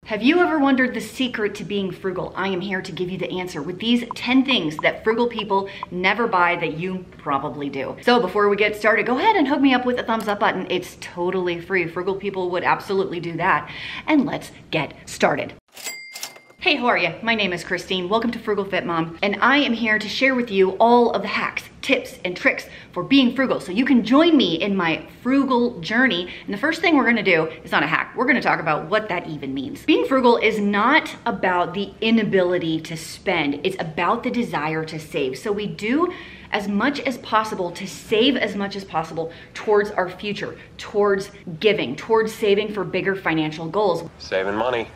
Have you ever wondered the secret to being frugal? I am here to give you the answer with these 10 things that frugal people never buy that you probably do. So before we get started, go ahead and hook me up with a thumbs up button. It's totally free. Frugal people would absolutely do that. And let's get started. Hey, how are you? My name is Christine. Welcome to Frugal Fit Mom, and I am here to share with you all of the hacks, tips, and tricks for being frugal so you can join me in my frugal journey. And the first thing we're gonna do is not a hack. We're gonna talk about what that even means. Being frugal is not about the inability to spend. It's about the desire to save. So we do as much as possible to save as much as possible towards our future, towards giving, towards saving for bigger financial goals. Saving money.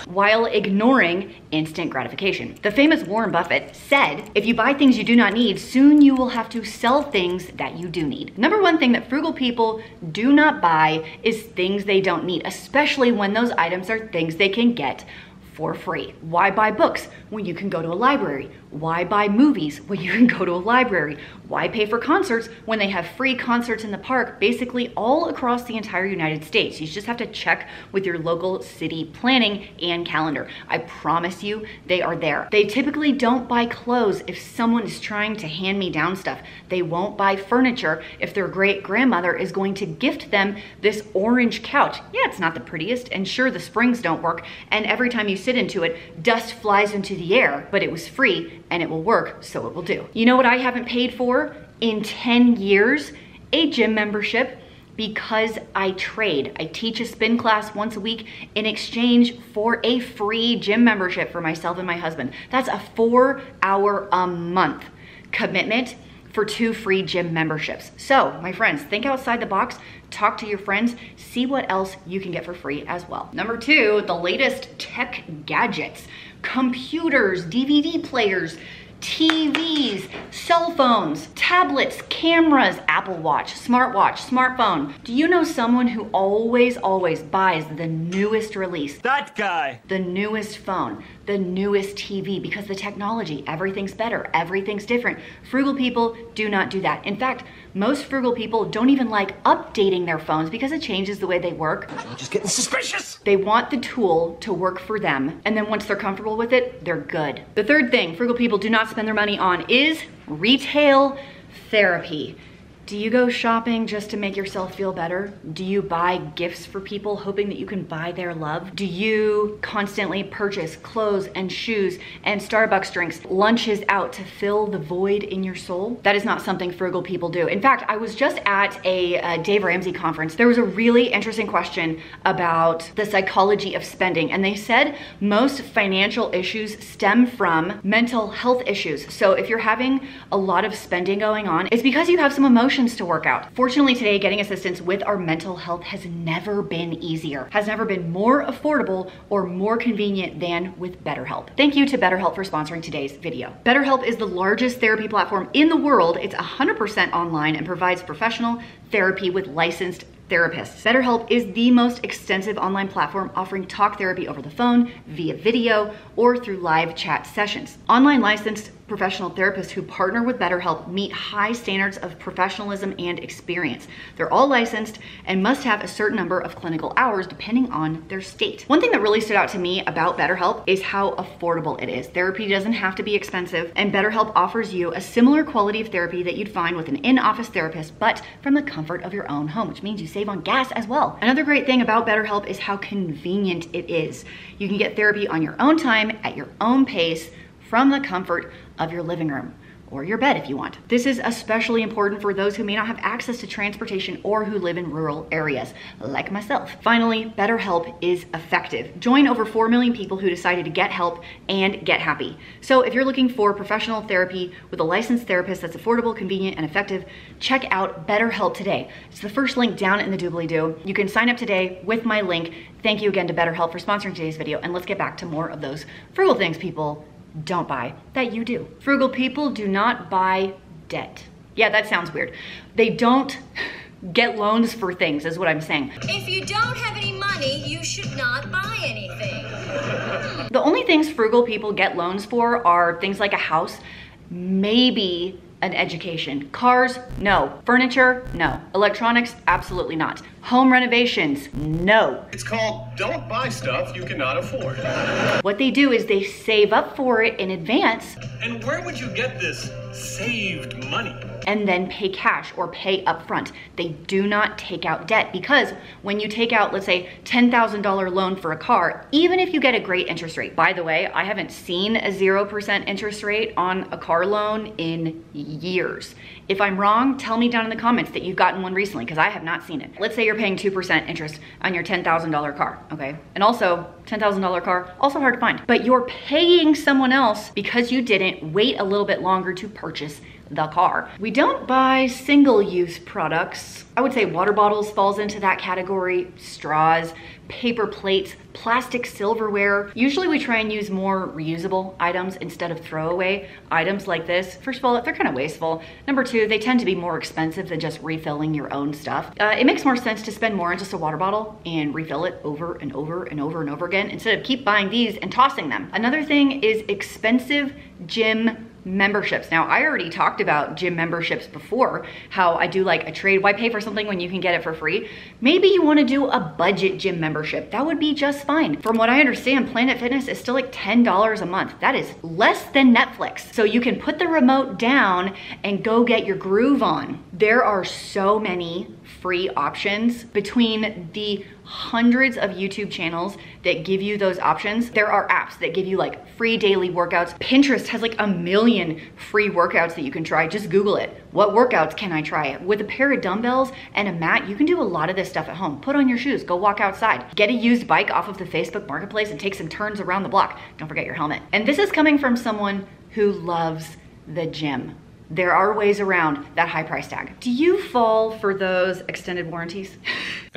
While ignoring instant gratification. The famous Warren Buffett said, if you buy things you do not need, soon you will have to sell things that you do need. Number one thing that frugal people do not buy is things they don't need, especially when those items are things they can get for free. Why buy books when you can go to a library? Why buy movies when you can go to a library? Why pay for concerts when they have free concerts in the park, basically all across the entire United States? You just have to check with your local city planning and calendar. I promise you, they are there. They typically don't buy clothes if someone is trying to hand me down stuff. They won't buy furniture if their great grandmother is going to gift them this orange couch. Yeah, it's not the prettiest, and sure, the springs don't work, and every time you sit into it, dust flies into the air, but it was free and it will work, so it will do. You know what I haven't paid for in 10 years? A gym membership, because I trade. I teach a spin class once a week in exchange for a free gym membership for myself and my husband. That's a 4-hour a month commitment for 2 free gym memberships. So my friends, think outside the box, talk to your friends, see what else you can get for free as well. Number 2, the latest tech gadgets, computers, DVD players, TVs, cell phones, tablets, cameras, Apple Watch, smartwatch, smartphone. Do you know someone who always buys the newest release? That guy. The newest phone, the newest TV, because the technology, everything's better, everything's different. Frugal people do not do that. In fact, most frugal people don't even like updating their phones because it changes the way they work. I'm just getting suspicious. They want the tool to work for them, and then once they're comfortable with it, they're good. The third thing frugal people do not spend their money on is retail therapy. Do you go shopping just to make yourself feel better? Do you buy gifts for people hoping that you can buy their love? Do you constantly purchase clothes and shoes and Starbucks drinks, lunches out to fill the void in your soul? That is not something frugal people do. In fact, I was just at a Dave Ramsey conference. There was a really interesting question about the psychology of spending, and they said most financial issues stem from mental health issues. So if you're having a lot of spending going on, it's because you have some emotions to work out. Fortunately today, getting assistance with our mental health has never been easier, has never been more affordable or more convenient than with BetterHelp. Thank you to BetterHelp for sponsoring today's video. BetterHelp is the largest therapy platform in the world. It's 100% online and provides professional therapy with licensed therapists. BetterHelp is the most extensive online platform offering talk therapy over the phone, via video, or through live chat sessions. Online licensed professional therapists who partner with BetterHelp meet high standards of professionalism and experience. They're all licensed and must have a certain number of clinical hours depending on their state. One thing that really stood out to me about BetterHelp is how affordable it is. Therapy doesn't have to be expensive, and BetterHelp offers you a similar quality of therapy that you'd find with an in-office therapist, but from the comfort of your own home, which means you save on gas as well. Another great thing about BetterHelp is how convenient it is. You can get therapy on your own time, at your own pace, from the comfort of your living room or your bed if you want. This is especially important for those who may not have access to transportation or who live in rural areas, like myself. Finally, BetterHelp is effective. Join over 4 million people who decided to get help and get happy. So if you're looking for professional therapy with a licensed therapist that's affordable, convenient, and effective, check out BetterHelp today. It's the first link down in the doobly-doo. You can sign up today with my link. Thank you again to BetterHelp for sponsoring today's video, and let's get back to more of those frugal things people don't buy that you do. Frugal people do not buy debt. Yeah, that sounds weird. They don't get loans for things, is what I'm saying. If you don't have any money, you should not buy anything. The only things frugal people get loans for are things like a house, maybe an education. Cars, no. Furniture, no. Electronics, absolutely not. Home renovations, no. It's called don't buy stuff you cannot afford. What they do is they save up for it in advance And where would you get this saved money? and then pay cash or pay upfront. They do not take out debt, because when you take out, let's say, $10,000 loan for a car, even if you get a great interest rate, by the way, I haven't seen a 0% interest rate on a car loan in years. If I'm wrong, tell me down in the comments that you've gotten one recently, because I have not seen it. Let's say you're paying 2% interest on your $10,000 car, okay? And also, $10,000 car, also hard to find. But you're paying someone else because you didn't wait a little bit longer to purchase the car. We don't buy single-use products. I would say water bottles falls into that category, straws, paper plates, plastic silverware. Usually we try and use more reusable items instead of throwaway items like this. First of all, they're kind of wasteful. Number two, they tend to be more expensive than just refilling your own stuff. It makes more sense to spend more on just a water bottle and refill it over and over and over and over again instead of keep buying these and tossing them. Another thing is expensive gym memberships. Now, I already talked about gym memberships before, how I do like a trade. Why pay for something when you can get it for free? Maybe you want to do a budget gym membership. That would be just fine. From what I understand, Planet Fitness is still like $10 a month. That is less than Netflix. So you can put the remote down and go get your groove on. There are so many free options between the hundreds of YouTube channels that give you those options. There are apps that give you like free daily workouts. Pinterest has like 1 million free workouts that you can try. Just Google it. What workouts can I try? With a pair of dumbbells and a mat, you can do a lot of this stuff at home. Put on your shoes, go walk outside. Get a used bike off of the Facebook Marketplace and take some turns around the block. Don't forget your helmet. And this is coming from someone who loves the gym. There are ways around that high price tag. Do you fall for those extended warranties?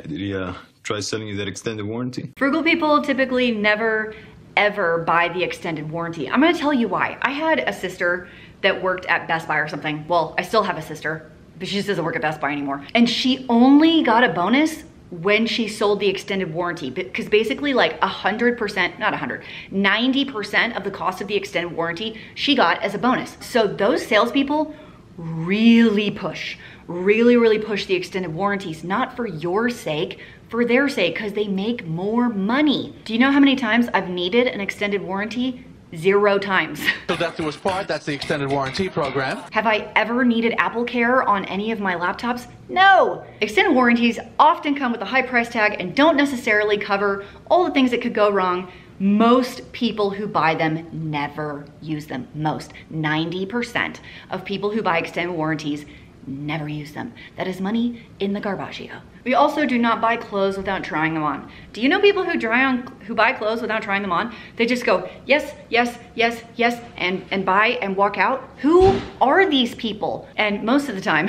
Did he try selling you that extended warranty? Frugal people typically never, ever buy the extended warranty. I'm gonna tell you why. I had a sister that worked at Best Buy or something. Well, I still have a sister, but she just doesn't work at Best Buy anymore. And she only got a bonus when she sold the extended warranty, because basically like 100%, not 100, 90% of the cost of the extended warranty she got as a bonus. So those salespeople really push the extended warranties, not for your sake, for their sake, because they make more money. Do you know how many times I've needed an extended warranty? 0 times. So that's the worst part. That's the extended warranty program. Have I ever needed Apple Care on any of my laptops? No. Extended warranties often come with a high price tag and don't necessarily cover all the things that could go wrong. Most people who buy them never use them. Most, 90% of people who buy extended warranties never use them. That is money in the garbaggio. We also do not buy clothes without trying them on. Do you know people who buy clothes without trying them on? They just go, yes, yes, yes, yes, and buy and walk out. Who are these people? And most of the time,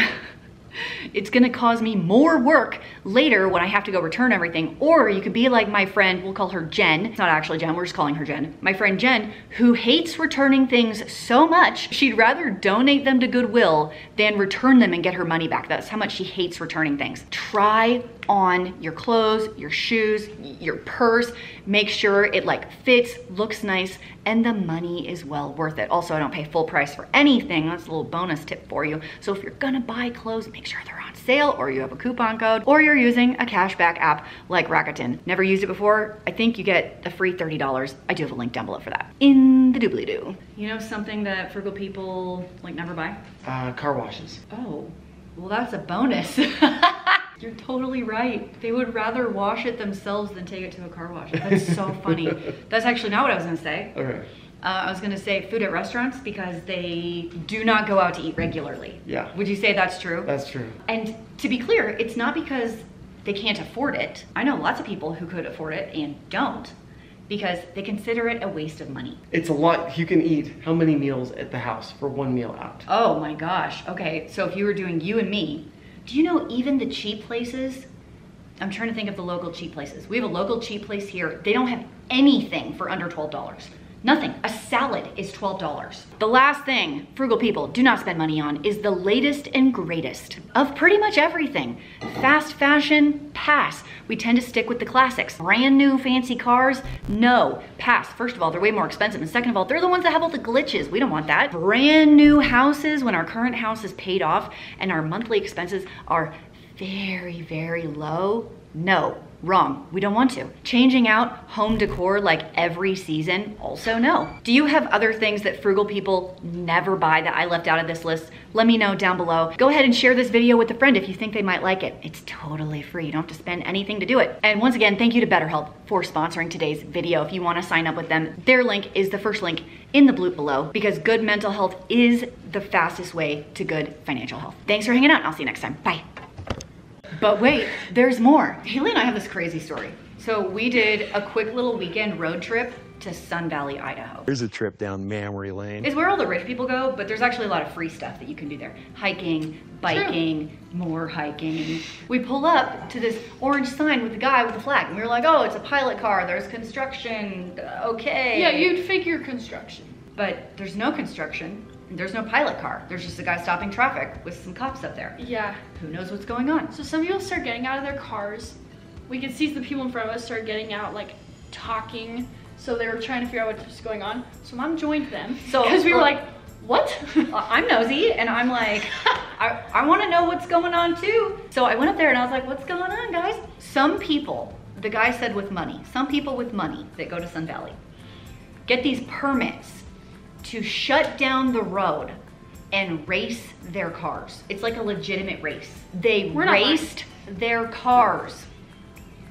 it's gonna cause me more work later when I have to go return everything. Or you could be like my friend, we'll call her Jen. It's not actually Jen, we're just calling her Jen. My friend Jen, who hates returning things so much, she'd rather donate them to Goodwill than return them and get her money back. That's how much she hates returning things. Try on your clothes, your shoes, your purse. Make sure it like fits, looks nice, and the money is well worth it. Also, I don't pay full price for anything. That's a little bonus tip for you. So if you're gonna buy clothes, make sure they're on sale, or you have a coupon code, or you're using a cashback app like Rakuten. Never used it before? I think you get a free $30. I do have a link down below for that. In the doobly-doo. You know something that frugal people like never buy? Car washes. Oh, well that's a bonus. You're totally right. They would rather wash it themselves than take it to a car wash. That's so funny. That's actually not what I was gonna say. Okay. I was gonna say food at restaurants, because they do not go out to eat regularly. Yeah. Would you say that's true? That's true. And to be clear, it's not because they can't afford it. I know lots of people who could afford it and don't, because they consider it a waste of money. It's a lot. You can eat how many meals at the house for one meal out? Oh my gosh. Okay, so if you were doing you and me, do you know even the cheap places? I'm trying to think of the local cheap places. We have a local cheap place here. They don't have anything for under $12. Nothing. A salad is $12. The last thing frugal people do not spend money on is the latest and greatest of pretty much everything. Fast fashion, pass. We tend to stick with the classics. Brand new fancy cars, no, pass. First of all, they're way more expensive. And second of all, they're the ones that have all the glitches. We don't want that. Brand new houses when our current house is paid off and our monthly expenses are very, very low. No, wrong. We don't want to. Changing out home decor like every season, also no. Do you have other things that frugal people never buy that I left out of this list? Let me know down below. Go ahead and share this video with a friend if you think they might like it. It's totally free. You don't have to spend anything to do it. And once again, thank you to BetterHelp for sponsoring today's video. If you want to sign up with them, their link is the first link in the bloop below because good mental health is the fastest way to good financial health. Thanks for hanging out. I'll see you next time. Bye. But wait, there's more. Haley and I have this crazy story. So we did a quick little weekend road trip to Sun Valley, Idaho. Here's a trip down Memory Lane. It's where all the rich people go, but there's actually a lot of free stuff that you can do there. Hiking, biking, more hiking. We pull up to this orange sign with the guy with the flag, and we were like, oh, it's a pilot car, there's construction, okay. Yeah, you'd figure construction. But there's no construction. There's no pilot car. There's just a guy stopping traffic with some cops up there. Yeah. Who knows what's going on? So some people start getting out of their cars. We could see the people in front of us start getting out, like talking. So they were trying to figure out what was going on. So Mom joined them. So because we were like, what? I'm nosy and I'm like, I want to know what's going on too. So I went up there and I was like, what's going on, guys? Some people, the guy said with money, some people with money that go to Sun Valley get these permits to shut down the road and race their cars. It's like a legitimate race. They raced their cars.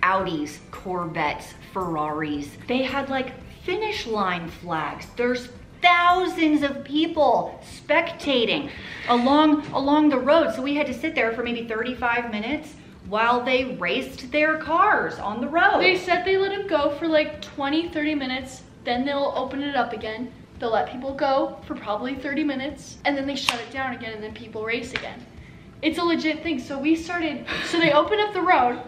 Audis, Corvettes, Ferraris. They had like finish line flags. There's thousands of people spectating along the road. So we had to sit there for maybe 35 minutes while they raced their cars on the road. They said they let them go for like 20, 30 minutes. Then they'll open it up again. They'll let people go for probably 30 minutes and then they shut it down again and then people race again. It's a legit thing. So they opened up the road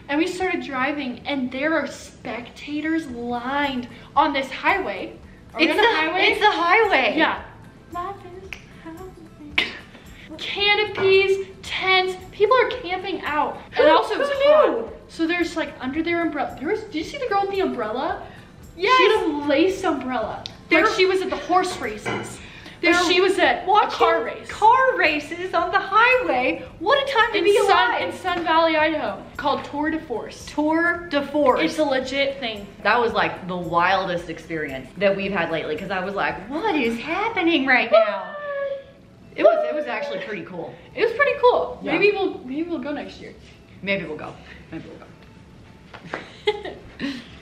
and we started driving and there are spectators lined on this highway. It's the highway. Yeah. Life is highway. Canopies, tents, people are camping out. And also it's hot. So there's like under their umbrella. Did you see the girl with the umbrella? Yes. She had a lace umbrella. Like she was at the horse races. She was at a car race. Car races on the highway. What a time to be alive. In Sun Valley, Idaho, called Tour de Force. Tour de Force. It's a legit thing. That was like the wildest experience that we've had lately because I was like, what is happening right now? It was actually pretty cool. It was pretty cool. Yeah. Maybe we'll go next year. Maybe we'll go. Maybe we'll go.